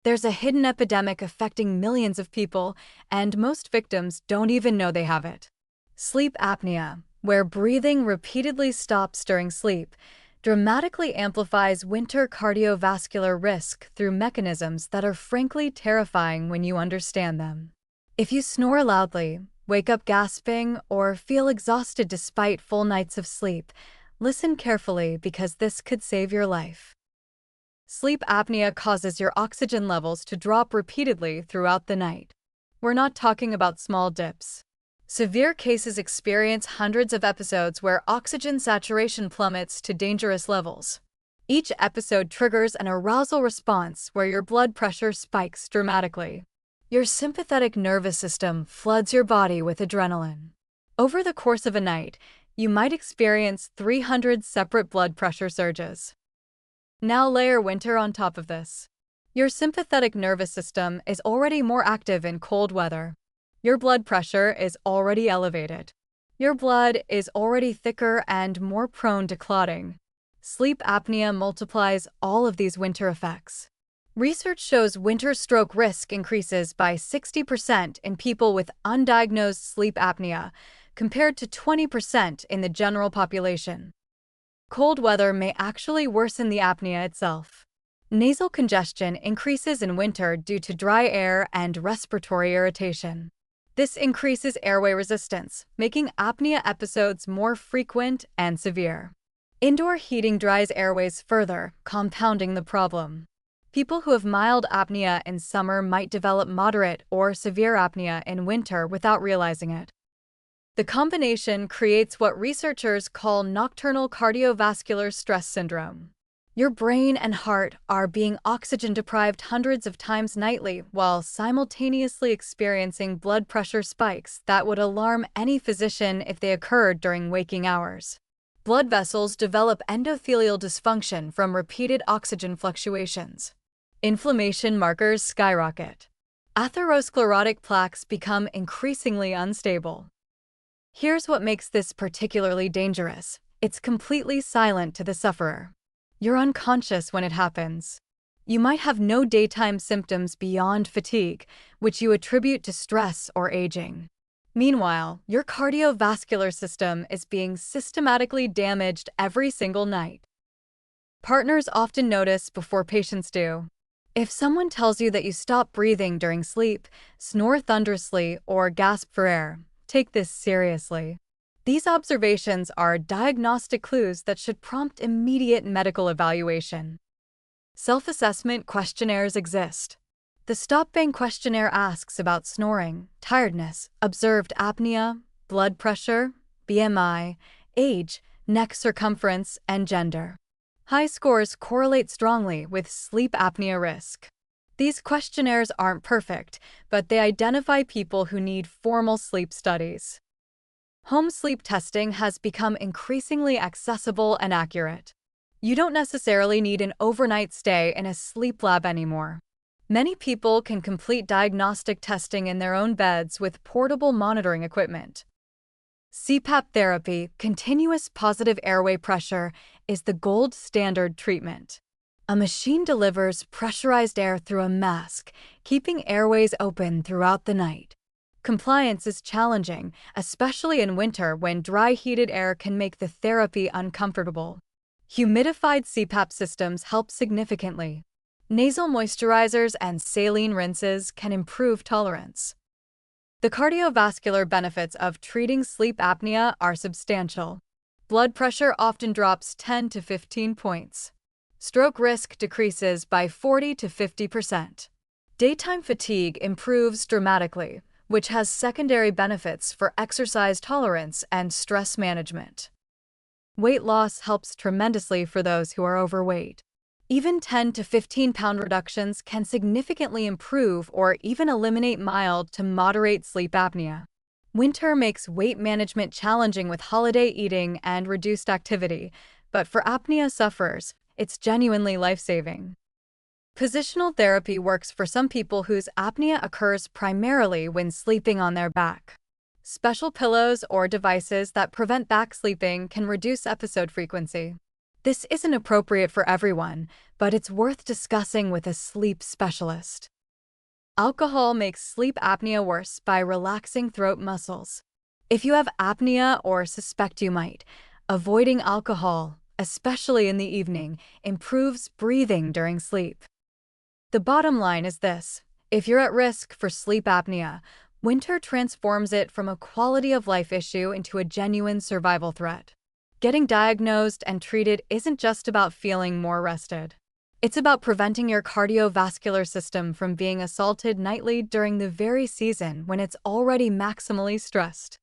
There's a hidden epidemic affecting millions of people, and most victims don't even know they have it. Sleep apnea, where breathing repeatedly stops during sleep, dramatically amplifies winter cardiovascular risk through mechanisms that are frankly terrifying when you understand them. If you snore loudly, wake up gasping, or feel exhausted despite full nights of sleep, listen carefully because this could save your life. Sleep apnea causes your oxygen levels to drop repeatedly throughout the night. We're not talking about small dips. Severe cases experience hundreds of episodes where oxygen saturation plummets to dangerous levels. Each episode triggers an arousal response where your blood pressure spikes dramatically. Your sympathetic nervous system floods your body with adrenaline. Over the course of a night, you might experience 300 separate blood pressure surges. Now layer winter on top of this. Your sympathetic nervous system is already more active in cold weather. Your blood pressure is already elevated. Your blood is already thicker and more prone to clotting. Sleep apnea multiplies all of these winter effects. Research shows winter stroke risk increases by 60% in people with undiagnosed sleep apnea, compared to 20% in the general population. Cold weather may actually worsen the apnea itself. Nasal congestion increases in winter due to dry air and respiratory irritation. This increases airway resistance, making apnea episodes more frequent and severe. Indoor heating dries airways further, compounding the problem. People who have mild apnea in summer might develop moderate or severe apnea in winter without realizing it. The combination creates what researchers call nocturnal cardiovascular stress syndrome. Your brain and heart are being oxygen deprived hundreds of times nightly while simultaneously experiencing blood pressure spikes that would alarm any physician if they occurred during waking hours. Blood vessels develop endothelial dysfunction from repeated oxygen fluctuations. Inflammation markers skyrocket. Atherosclerotic plaques become increasingly unstable. Here's what makes this particularly dangerous. It's completely silent to the sufferer. You're unconscious when it happens. You might have no daytime symptoms beyond fatigue, which you attribute to stress or aging. Meanwhile, your cardiovascular system is being systematically damaged every single night. Partners often notice before patients do. If someone tells you that you stop breathing during sleep, snore thunderously, or gasp for air, take this seriously. These observations are diagnostic clues that should prompt immediate medical evaluation. Self-assessment questionnaires exist. The Stop Bang questionnaire asks about snoring, tiredness, observed apnea, blood pressure, BMI, age, neck circumference, and gender. High scores correlate strongly with sleep apnea risk. These questionnaires aren't perfect, but they identify people who need formal sleep studies. Home sleep testing has become increasingly accessible and accurate. You don't necessarily need an overnight stay in a sleep lab anymore. Many people can complete diagnostic testing in their own beds with portable monitoring equipment. CPAP therapy, continuous positive airway pressure, is the gold standard treatment. A machine delivers pressurized air through a mask, keeping airways open throughout the night. Compliance is challenging, especially in winter when dry heated air can make the therapy uncomfortable. Humidified CPAP systems help significantly. Nasal moisturizers and saline rinses can improve tolerance. The cardiovascular benefits of treating sleep apnea are substantial. Blood pressure often drops 10 to 15 points. Stroke risk decreases by 40 to 50%. Daytime fatigue improves dramatically, which has secondary benefits for exercise tolerance and stress management. Weight loss helps tremendously for those who are overweight. Even 10 to 15-pound reductions can significantly improve or even eliminate mild to moderate sleep apnea. Winter makes weight management challenging with holiday eating and reduced activity, but for apnea sufferers, it's genuinely life-saving. Positional therapy works for some people whose apnea occurs primarily when sleeping on their back. Special pillows or devices that prevent back sleeping can reduce episode frequency. This isn't appropriate for everyone, but it's worth discussing with a sleep specialist. Alcohol makes sleep apnea worse by relaxing throat muscles. If you have apnea or suspect you might, avoiding alcohol, especially in the evening, improves breathing during sleep. The bottom line is this: if you're at risk for sleep apnea, winter transforms it from a quality of life issue into a genuine survival threat. Getting diagnosed and treated isn't just about feeling more rested. It's about preventing your cardiovascular system from being assaulted nightly during the very season when it's already maximally stressed.